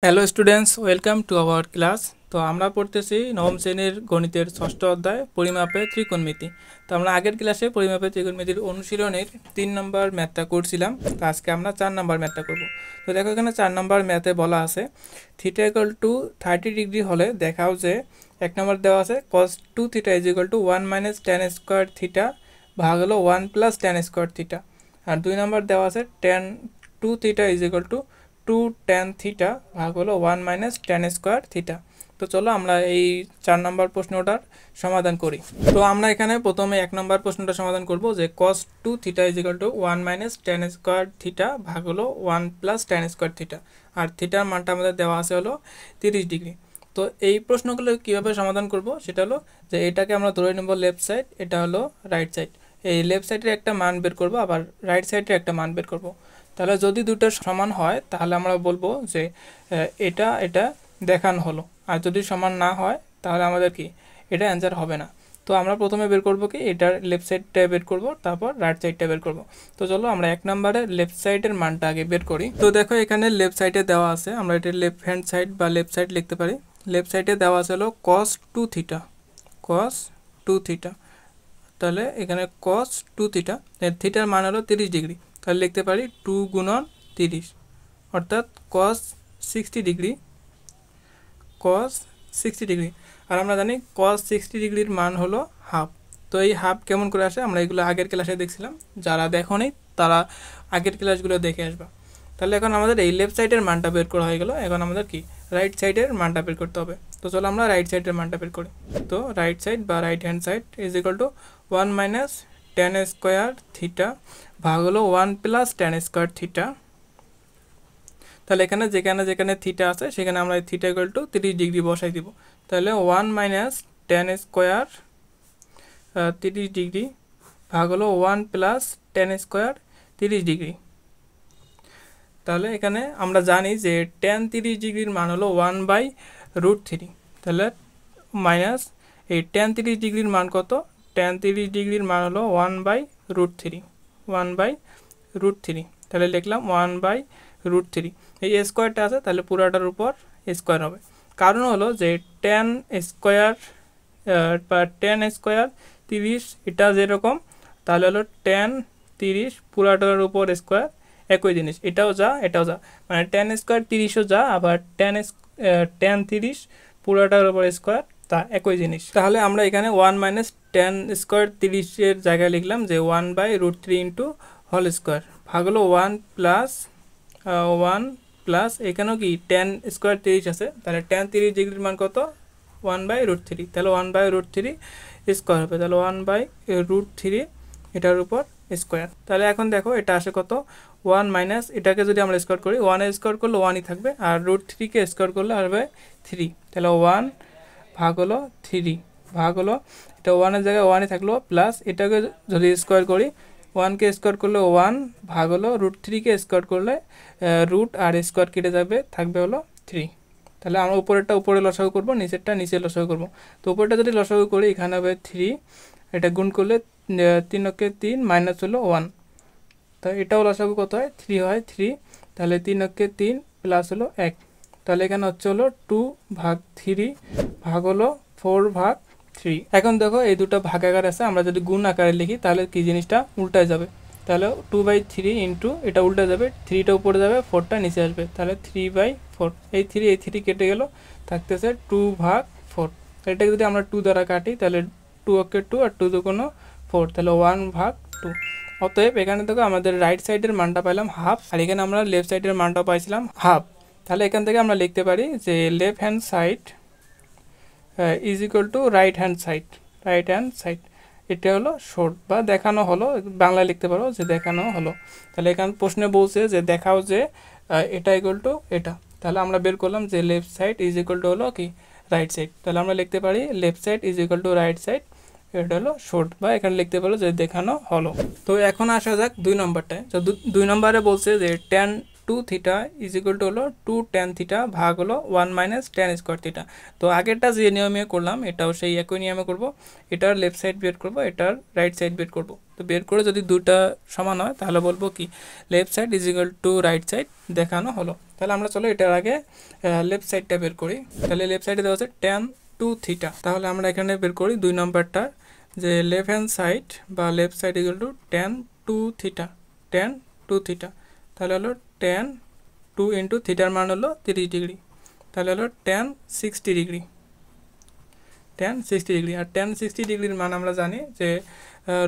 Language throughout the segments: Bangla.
Hello students, welcome to our class. তো আমরা পড়তেছি নবম শ্রেণীর গণিতের ষষ্ঠ অধ্যায় পরিমাপে ত্রিকোণমিতি। তো আমরা আগের ক্লাসে পরিমাপে ত্রিকোণমিতির অনুশীলনের 3 নম্বর ম্যাথটা করছিলাম। তো আজকে আমরা 4 নম্বর ম্যাথটা করব। তো দেখো এখানে 4 নম্বর ম্যাথে বলা আছে থিটা ইকুয়াল টু 30 ডিগ্রি হলে দেখাও যে 1 নম্বর দেওয়া আছে cos 2 theta is equal two 1 minus tan square theta ভাগ হলো 1 প্লাস tan স্কোয়ার থিটা। আর 2 নম্বর দেওয়া আছে tan 2 theta is equal two 2 tan theta ভাগ হলো 1 মাইনাস tan স্কোয়ার থিটা। তো চলো আমরা এই 4 নম্বর প্রশ্নটার সমাধান করি। তো আমরা এখানে প্রথমে 1 নম্বর প্রশ্নটা সমাধান করব যে cos 2 theta is equal two 1 minus tan square theta ভাগ হলো 1 প্লাস tan স্কোয়ার থিটা। আর থিটার মানটা আমাদের দেওয়া আছে হলো 30 ডিগ্রি। তো এই প্রশ্নগুলো কীভাবে সমাধান করব সেটা হলো যে এটাকে আমরা ধরে নেব লেফট সাইড, এটা হলো রাইট সাইড। এই লেফট সাইডের একটা মান বের করব, আবার রাইট সাইডের একটা মান বের করব। তাহলে যদি দুটো সমান হয় তাহলে আমরা বলবো যে এটা এটা দেখানো হলো, আর যদি সমান না হয় তাহলে আমাদের কি এটা অ্যান্সার হবে না। তো আমরা প্রথমে বের করব কি এটার লেফট সাইডটা বের করব, তারপর রাইট সাইডটা বের করব। তো চলো আমরা 1 নম্বরে লেফট সাইডের মানটা আগে বের করি। তো দেখো এখানে লেফট সাইডে দেওয়া আছে, আমরা এটা লেফট হ্যান্ড সাইড বা লেফট সাইড লিখতে পারি। লেফট সাইডে দেওয়া আছে হলো cos 2 থিটা, cos 2 থিটা। তাহলে এখানে cos 2 থিটা, থিটার মান হলো 30 ডিগ্রি। তাহলে লিখতে পারি 2 গুণন 30 অর্থাৎ cos 60 ডিগ্রি, cos 60 ডিগ্রি। আর আমরা জানি cos 60 ডিগ্রির মান হলো হাফ। তো এই হাফ কেমন করে আসে আমরা এগুলো আগের ক্লাসে দেখছিলাম, যারা দেখোনি তারা আগের ক্লাসগুলো দেখে আসবা। তাহলে এখন আমাদের এই লেফট সাইডের মানটা বের করা হয়ে গেল, এখন আমাদের কি রাইট সাইডের মানটা বের করতে হবে। তো চলো আমরা রাইট সাইডের মানটা বের করি। তো রাইট সাইড বা right hand side is equal two 1 minus tan square theta ভাগ হলো 1 প্লাস tan স্কোয়ার থিটা। তাহলে এখানে যেখানে যেখানে থিটা আছে সেখানে আমরা থিটা ইকুয়াল টু 30 ডিগ্রি বসাই দিব। তাহলে 1 মাইনাস tan স্কোয়ার 30 ডিগ্রি ভাগ হলো 1 প্লাস tan স্কোয়ার 30 ডিগ্রি। তাহলে এখানে আমরা জানি যে tan 30 ডিগ্রির মান হলো 1 বাই রুট 3। তাহলে মাইনাস এই tan 30 ডিগ্রির মান কত, tan 30 ডিগ্রির মান হলো 1 বাই রুট 3, 1 বাই রুট 3। তাহলে লিখলাম 1 বাই রুট 3। এই স্কোয়ারটা আছে তাহলে পুরাটার উপর স্কোয়ার হবে। কারণ হলো যে tan স্কোয়ার বা tan স্কোয়ার 30 এটা যেরকম, তাহলে হলো tan 30 পুরাটার উপর স্কোয়ার একই জিনিস, এটাও যা এটাও যা, মানে tan স্কোয়ার 30ও যা, আবার tan 30 পুরাটার উপর স্কোয়ার তা একই জিনিস। তাহলে আমরা এখানে 1 মাইনাস tan স্কোয়ার 30-এর জায়গায় লিখলাম যে 1 by root 3 into whole square ভাগ হলো 1 প্লাস এখানেও কি tan স্কোয়ার 30 আছে, তাহলে tan 30 ডিগ্রির মান কত 1 বাই রুট 3। তাহলে 1 বাই রুট 3 স্কোয়ার হবে, তাহলে 1 বাই রুট 3 এটার উপর স্কোয়ার। তাহলে এখন দেখো এটা আসে কত 1 মাইনাস, এটাকে যদি আমরা স্কোয়ার করি 1 স্কোয়ার করলে 1ই থাকবে, আর রুট 3কে স্কোয়ার করলে আসবে 3। তাহলে 1 ভাগ হলো 3 ভাগ হলো, এটা 1-এর জায়গায় 1ই থাকলো, প্লাস এটাকে যদি স্কোয়ার করি 1কে স্কোয়ার করলে 1 ভাগ হলো রুট 3কে স্কোয়ার করলে রুট আর স্কোয়ার কেটে যাবে, থাকবে হলো 3। তাহলে আমরা উপরেরটা উপরে লসাগু করব, নিচেরটা নিচে লসাগু করব। তো উপরেরটা যদি লসাগু করি এখানে হবে 3, এটা গুণ করলে 3 × 3 মাইনাস হলো 1। তো এটাও লসাগু কত হয় 3 হয় 3, তাহলে 3 × 3 প্লাস হলো 1। তাহলে এখানে হচ্ছে হলো 2 ভাগ 3 ভাগ হলো 4 ভাগ 3। এখন দেখো এই দুটো ভাগাকার আছে, আমরা যদি গুণ আকারে লিখি তাহলে কি জিনিসটা উল্টায় যাবে। তাহলে 2/3 ইন্টু এটা উল্টে যাবে, 3টা উপরে যাবে 4টা নিচে আসবে, তাহলে 3/4। এই 3 কেটে গেল, থাকতেছে 2 ভাগ 4। এটাকে যদি আমরা 2 দ্বারা কাটি তাহলে 2 অক্ষে 2 আর 2 দুগুণ 4, তাহলে 1 ভাগ 2। অতএব এখানে দেখো আমাদের রাইট সাইডের মানটা পাইলাম হাফ, আর এখানে আমরা লেফট সাইডের মানটা পাইছিলাম হাফ। তাহলে এখান থেকে আমরা লিখতে পারি যে left hand side is equal two right hand side. এটা হলো শর্ট বা দেখানো হলো, বাংলায় লিখতে পারো যে দেখানো হলো। তাহলে এখানে প্রশ্নে বলছে যে দেখাও যে এটা ইকুয়াল টু এটা। তাহলে আমরা বের করলাম যে left side is equal to হলো কি রাইট সাইড। তাহলে আমরা লিখতে পারি left side is equal two right side, এটা হলো শর্ট, বা এখানে লিখতে পারো যে দেখানো হলো। তো এখন আসা যাক 2 নম্বরটায়। তো 2 নম্বরে বলছে যে tan two theta is equal to হলো 2 tan থিটা ভাগ হলো 1 মাইনাস tan স্কোয়ার থিটা। তো আগেরটা যে নিয়মে করলাম এটাও সেই একই নিয়মে করব, এটার লেফট সাইড বের করব, এটার রাইট সাইড বের করব। তো বের করে যদি দুটা সমান হয় তাহলে বলবো কি left side is equal two right side দেখানো হলো। তাহলে আমরা চলো এটার আগে লেফট সাইডটা বের করি। তাহলে লেফট সাইডে দেওয়া আছে tan 2 থিটা। তাহলে আমরা এখানে বের করি 2 নম্বরটা, যে লেফট হ্যান্ড সাইড বা left side is equal two tan 2 theta, tan 2 theta. তাহলে হলো tan 2 ইন্টু থিটার মান হলো 30 ডিগ্রি, তাহলে হলো tan 60 ডিগ্রি, tan 60 ডিগ্রি। আর tan 60 ডিগ্রির মান আমরা জানি যে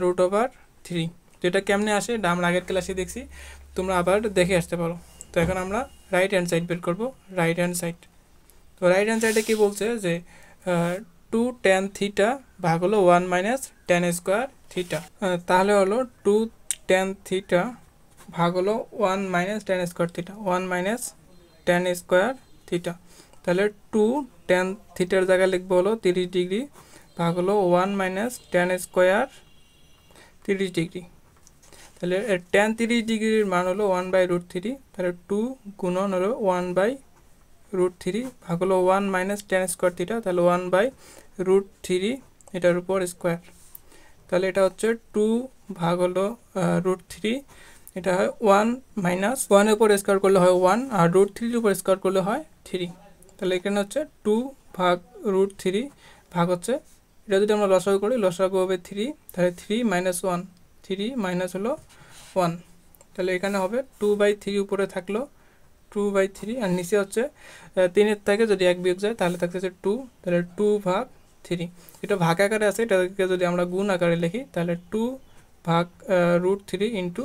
√3। যেটা কেমনে আসে এটা আমরা আগের ক্লাসে দেখছি, তোমরা আবার দেখে আসতে পারো। তো এখন আমরা রাইট হ্যান্ড সাইড বের করবো, রাইট হ্যান্ড সাইড। তো রাইট হ্যান্ড সাইডে কী বলছে যে 2 tan থিটা ভাগ হলো 1 মাইনাস tan স্কোয়ার থিটা। তাহলে হলো 2 tan থিটা ভাগ হলো 1 minus tan square theta, 1 minus tan square theta. তাহলে 2 tan থিটার জায়গায় লিখবো হলো 30 ডিগ্রি ভাগ হলো 1 মাইনাস tan স্কোয়ার 30 ডিগ্রি। তাহলে tan 30 ডিগ্রির মান হলো 1/√3, তাহলে 2 গুণন হলো 1/√3 ভাগ হলো 1 মাইনাস tan স্কোয়ার থিটা, তাহলে 1/√3 এটার উপর স্কোয়ার। তাহলে এটা হচ্ছে 2 ভাগ হলো √3, এটা হয় 1 মাইনাস 1-এর উপর স্কোয়ার করলে হয় 1, আর √3-এর উপর স্কোয়ার করলে হয় 3। তাহলে এখানে হচ্ছে 2 ভাগ √3 ভাগ হচ্ছে, এটা যদি আমরা লসাগু করি লসাগু হবে 3, তাহলে 3 মাইনাস 1, 3 মাইনাস হলো 1। তাহলে এখানে হবে 2/3 উপরে থাকলো 2/3, আর নিচে হচ্ছে 3-এর থেকে যদি 1 বিয়োগ যায় তাহলে থাকতেছে 2, তাহলে 2 ভাগ 3। এটা ভাগ আকারে আছে, এটাকে যদি আমরা গুণ আকারে লিখি তাহলে 2 ভাগ √3 ইন্টু,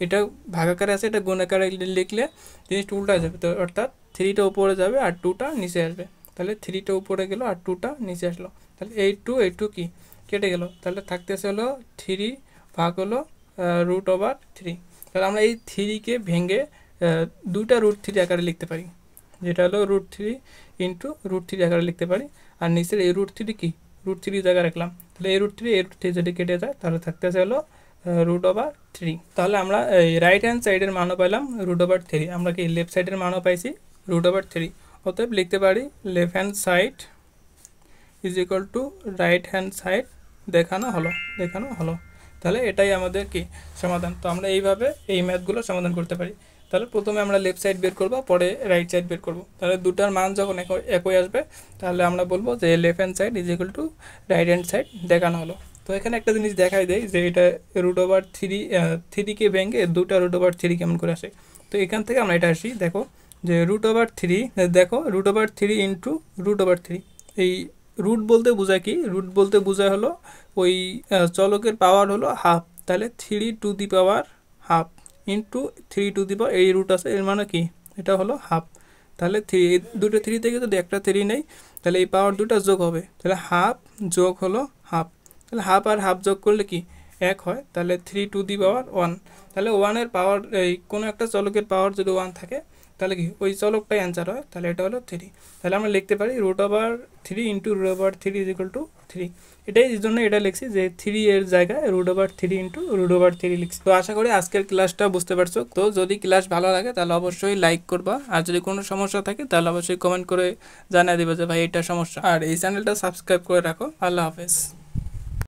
এটা ভাগ আকারে আছে, এটা গুণ আকারে লিখলে জিনিসটা উল্টা যাবে, তো অর্থাৎ 3টা উপরে যাবে আর 2টা নিচে আসবে। তাহলে 3টা উপরে গেল আর 2টা নিচে আসলো, তাহলে এই 2 কি কেটে গেল, তাহলে থাকতেছে হলো 3 ভাগ হলো √3। তাহলে আমরা এই 3কে ভেঙে 2টা √3 আকারে লিখতে পারি, যেটা হলো √3 ইন্টু √3 আকারে লিখতে পারি। আর নিচের এই √3 কি √3 জায়গায় রাখলাম, তাহলে এই √3 যদি কেটে যায় তাহলে থাকতেছে হলো √3। তাহলে আমরা এই রাইট হ্যান্ড সাইডের মানও পাইলাম √3, আমরা কি লেফট সাইডের মানও পাইছি √3। অতএব লিখতে পারি left hand side is equal two right hand side দেখানো হলো। তাহলে এটাই আমাদের কি সমাধান। তো আমরা এইভাবে এই ম্যাথগুলো সমাধান করতে পারি। তাহলে প্রথমে আমরা লেফট সাইড বের করব, পরে রাইট সাইড বের করব। তাহলে দুটার মান যখন একই আসবে তাহলে আমরা বলবো যে left hand side is equal two right hand side দেখানো হলো। তো এখানে একটা জিনিস দেখাই দেয় যে এটা √3কে ভেঙে 2টা √3 কেমন করে আসে। তো এখান থেকে আমরা এটা আসি, দেখো যে √3, দেখো √3 ইন্টু √3, এই রুট বলতে বোঝায় কি, রুট বলতে বোঝায় হলো ওই চলকের পাওয়ার হলো হাফ, তাহলে 3 to the power half into 3 to the power, এই রুট আছে এর মানে কি এটা হলো হাফ। তাহলে দুটো 3 থেকে যদি একটা 3 নেই তাহলে এই পাওয়ার দুটো যোগ হবে, তাহলে হাফ যোগ হলো হাফ, তাহলে হাফ আর হাফ যোগ করলে কি 1 হয়, তাহলে 3 টু দি পাওয়ার 1। তাহলে 1-এর পাওয়ার, এই কোনো একটা চলকের পাওয়ার যদি 1 থাকে তাহলে কি ওই চলকটাই অ্যান্সার হয়, তাহলে এটা হলো 3। তাহলে আমরা লিখতে পারি √3 ইন্টু √3 ইজ ইকুয়াল টু 3। এটাই এই জন্য এটা লিখছি যে 3 এর জায়গায় √3 ইন্টু √3 লিখছি। তো আশা করি আজকের ক্লাসটা বুঝতে পারছো। তো যদি ক্লাস ভালো লাগে তাহলে অবশ্যই লাইক করবা, আর যদি কোনো সমস্যা থাকে তাহলে অবশ্যই কমেন্ট করে জানিয়ে দিবে যে ভাই এটা সমস্যা, আর এই চ্যানেলটা সাবস্ক্রাইব করে রাখো। আল্লাহ হাফেজ।